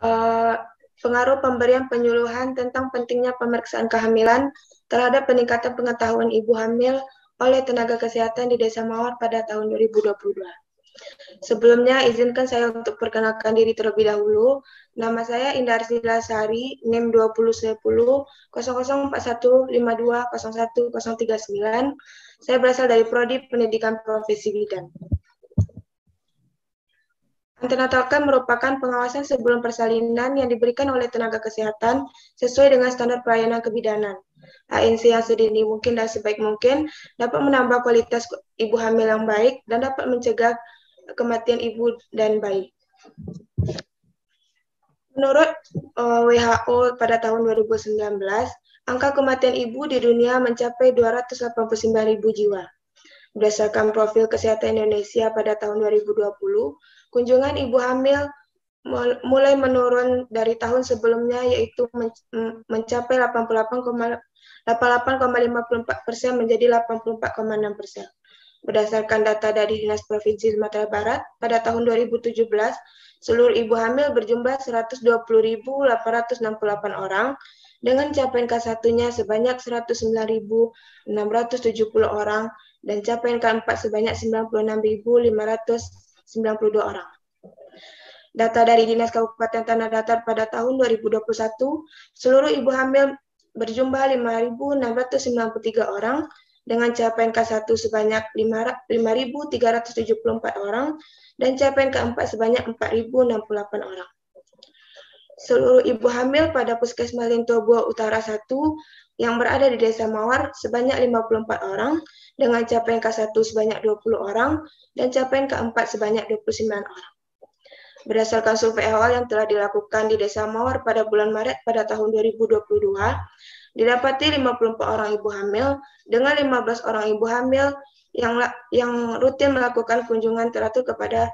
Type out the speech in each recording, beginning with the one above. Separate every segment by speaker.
Speaker 1: Eh, Pengaruh pemberian penyuluhan tentang pentingnya pemeriksaan kehamilan terhadap peningkatan pengetahuan ibu hamil oleh tenaga kesehatan di Desa Mawar pada tahun 2022. Sebelumnya, izinkan saya untuk perkenalkan diri terlebih dahulu. Nama saya Indah Arsila Sari, NIM 2010 004152010039. Saya berasal dari Prodi Pendidikan Profesi Bidan. Antenatal care merupakan pengawasan sebelum persalinan yang diberikan oleh tenaga kesehatan sesuai dengan standar pelayanan kebidanan. ANC yang sedini mungkin dan sebaik mungkin dapat menambah kualitas ibu hamil yang baik dan dapat mencegah kematian ibu dan bayi. Menurut WHO pada tahun 2019, angka kematian ibu di dunia mencapai 289.000 jiwa. Berdasarkan profil kesehatan Indonesia pada tahun 2020, kunjungan ibu hamil mulai menurun dari tahun sebelumnya, yaitu mencapai 88,54% menjadi 84,6%. Berdasarkan data dari Dinas Provinsi Sumatera Barat, pada tahun 2017, seluruh ibu hamil berjumlah 120.868 orang, dengan capaian K1-nya sebanyak 109.670 orang, dan capaian K4 sebanyak 96.592 orang. Data dari Dinas Kabupaten Tanah Datar pada tahun 2021, seluruh ibu hamil berjumlah 5.693 orang, dengan capaian K1 sebanyak 5.374 orang, dan capaian K4 sebanyak 4.068 orang. Seluruh ibu hamil pada Puskesmas Lintobuo Utara 1 yang berada di Desa Mawar sebanyak 54 orang, dengan capaian K1 sebanyak 20 orang, dan capaian K4 sebanyak 29 orang. Berdasarkan survei awal yang telah dilakukan di Desa Mawar pada bulan Maret pada tahun 2022, didapati 54 orang ibu hamil dengan 15 orang ibu hamil yang rutin melakukan kunjungan teratur kepada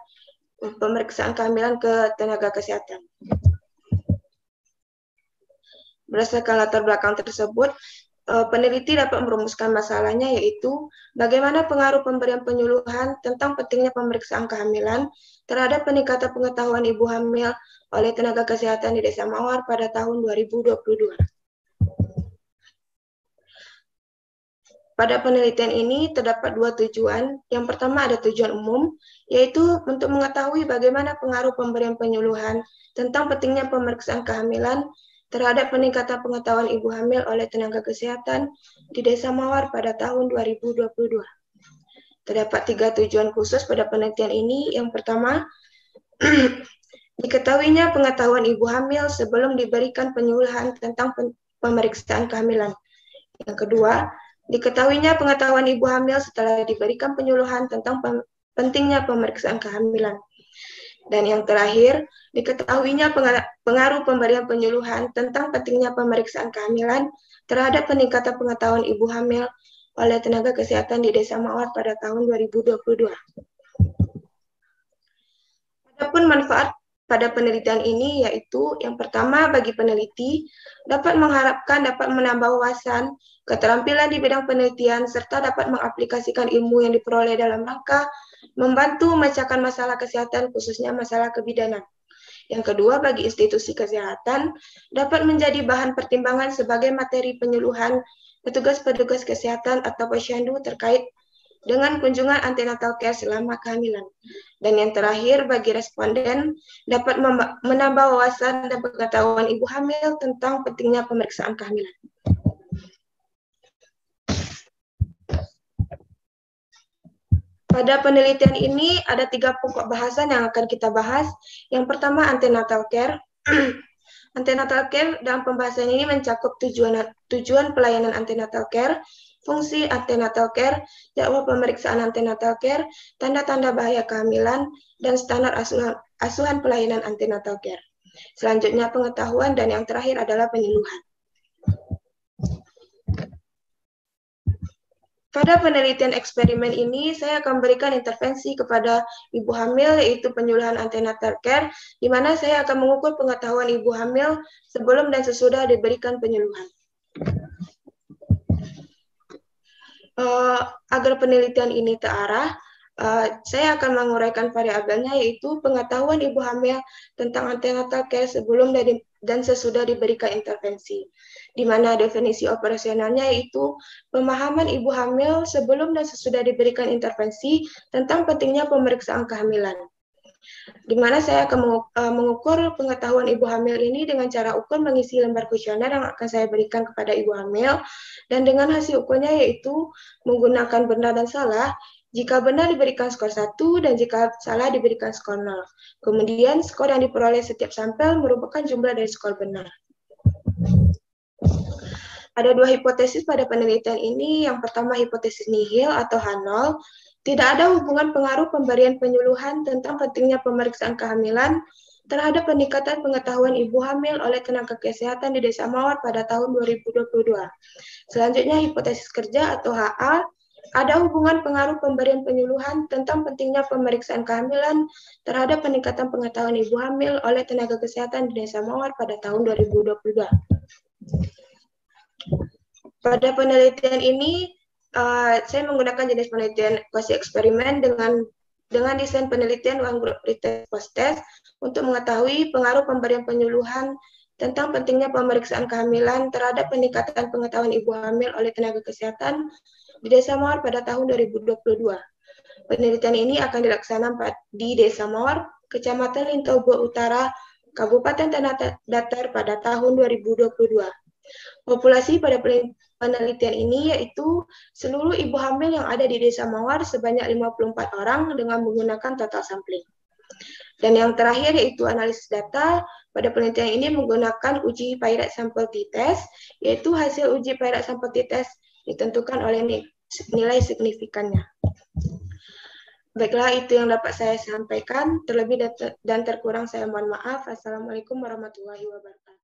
Speaker 1: pemeriksaan kehamilan ke tenaga kesehatan. Berdasarkan latar belakang tersebut, peneliti dapat merumuskan masalahnya, yaitu bagaimana pengaruh pemberian penyuluhan tentang pentingnya pemeriksaan kehamilan terhadap peningkatan pengetahuan ibu hamil oleh tenaga kesehatan di Desa Mawar pada tahun 2022. Pada penelitian ini terdapat dua tujuan. Yang pertama ada tujuan umum, yaitu untuk mengetahui bagaimana pengaruh pemberian penyuluhan tentang pentingnya pemeriksaan kehamilan terhadap peningkatan pengetahuan ibu hamil oleh tenaga kesehatan di Desa Mawar pada tahun 2022. Terdapat 3 tujuan khusus pada penelitian ini. Yang pertama, diketahuinya pengetahuan ibu hamil sebelum diberikan penyuluhan tentang pemeriksaan kehamilan. Yang kedua, diketahuinya pengetahuan ibu hamil setelah diberikan penyuluhan tentang pentingnya pemeriksaan kehamilan. Dan yang terakhir, diketahuinya pengaruh pemberian penyuluhan tentang pentingnya pemeriksaan kehamilan terhadap peningkatan pengetahuan ibu hamil oleh tenaga kesehatan di Desa Mawar pada tahun 2022. Adapun manfaat pada penelitian ini yaitu yang pertama, bagi peneliti dapat menambah wawasan, keterampilan di bidang penelitian, serta dapat mengaplikasikan ilmu yang diperoleh dalam rangka membantu memecahkan masalah kesehatan, khususnya masalah kebidanan. Yang kedua, bagi institusi kesehatan dapat menjadi bahan pertimbangan sebagai materi penyuluhan petugas-petugas kesehatan atau posyandu terkait dengan kunjungan antenatal care selama kehamilan. Dan yang terakhir, bagi responden dapat menambah wawasan dan pengetahuan ibu hamil tentang pentingnya pemeriksaan kehamilan. Pada penelitian ini ada 3 pokok bahasan yang akan kita bahas. Yang pertama, antenatal care. Antenatal care dalam pembahasan ini mencakup tujuan pelayanan antenatal care, fungsi antenatal care, jadwal pemeriksaan antenatal care, tanda-tanda bahaya kehamilan, dan standar asuhan pelayanan antenatal care. Selanjutnya pengetahuan, dan yang terakhir adalah penyuluhan. Pada penelitian eksperimen ini, saya akan berikan intervensi kepada ibu hamil, yaitu penyuluhan antenatal care, di mana saya akan mengukur pengetahuan ibu hamil sebelum dan sesudah diberikan penyuluhan. Agar penelitian ini terarah, Saya akan menguraikan variabelnya, yaitu pengetahuan ibu hamil tentang antenatal care sebelum dan sesudah diberikan intervensi, di mana definisi operasionalnya yaitu pemahaman ibu hamil sebelum dan sesudah diberikan intervensi tentang pentingnya pemeriksaan kehamilan, di mana saya akan mengukur pengetahuan ibu hamil ini dengan cara ukur mengisi lembar kuesioner yang akan saya berikan kepada ibu hamil, dan dengan hasil ukurnya yaitu menggunakan benar dan salah. Jika benar diberikan skor 1 dan jika salah diberikan skor 0. Kemudian skor yang diperoleh setiap sampel merupakan jumlah dari skor benar. Ada dua hipotesis pada penelitian ini. Yang pertama hipotesis nihil atau H0. Tidak ada hubungan pengaruh pemberian penyuluhan tentang pentingnya pemeriksaan kehamilan terhadap peningkatan pengetahuan ibu hamil oleh tenaga kesehatan di Desa Mawar pada tahun 2022. Selanjutnya hipotesis kerja atau HA. Ada hubungan pengaruh pemberian penyuluhan tentang pentingnya pemeriksaan kehamilan terhadap peningkatan pengetahuan ibu hamil oleh tenaga kesehatan di Desa Mawar pada tahun 2022. Pada penelitian ini, saya menggunakan jenis penelitian quasi eksperimen dengan desain penelitian one group pretest post test untuk mengetahui pengaruh pemberian penyuluhan tentang pentingnya pemeriksaan kehamilan terhadap peningkatan pengetahuan ibu hamil oleh tenaga kesehatan di Desa Mawar pada tahun 2022. Penelitian ini akan dilaksanakan di Desa Mawar, Kecamatan Lintobo Utara, Kabupaten Tanah Datar pada tahun 2022. Populasi pada penelitian ini yaitu seluruh ibu hamil yang ada di Desa Mawar sebanyak 54 orang dengan menggunakan total sampling. Dan yang terakhir yaitu analisis data. Pada penelitian ini menggunakan uji Piret sampel t-test, yaitu hasil uji Piret sampel t-test ditentukan oleh nilai signifikannya. Baiklah, itu yang dapat saya sampaikan. Terlebih dan terkurang saya mohon maaf. Assalamualaikum warahmatullahi wabarakatuh.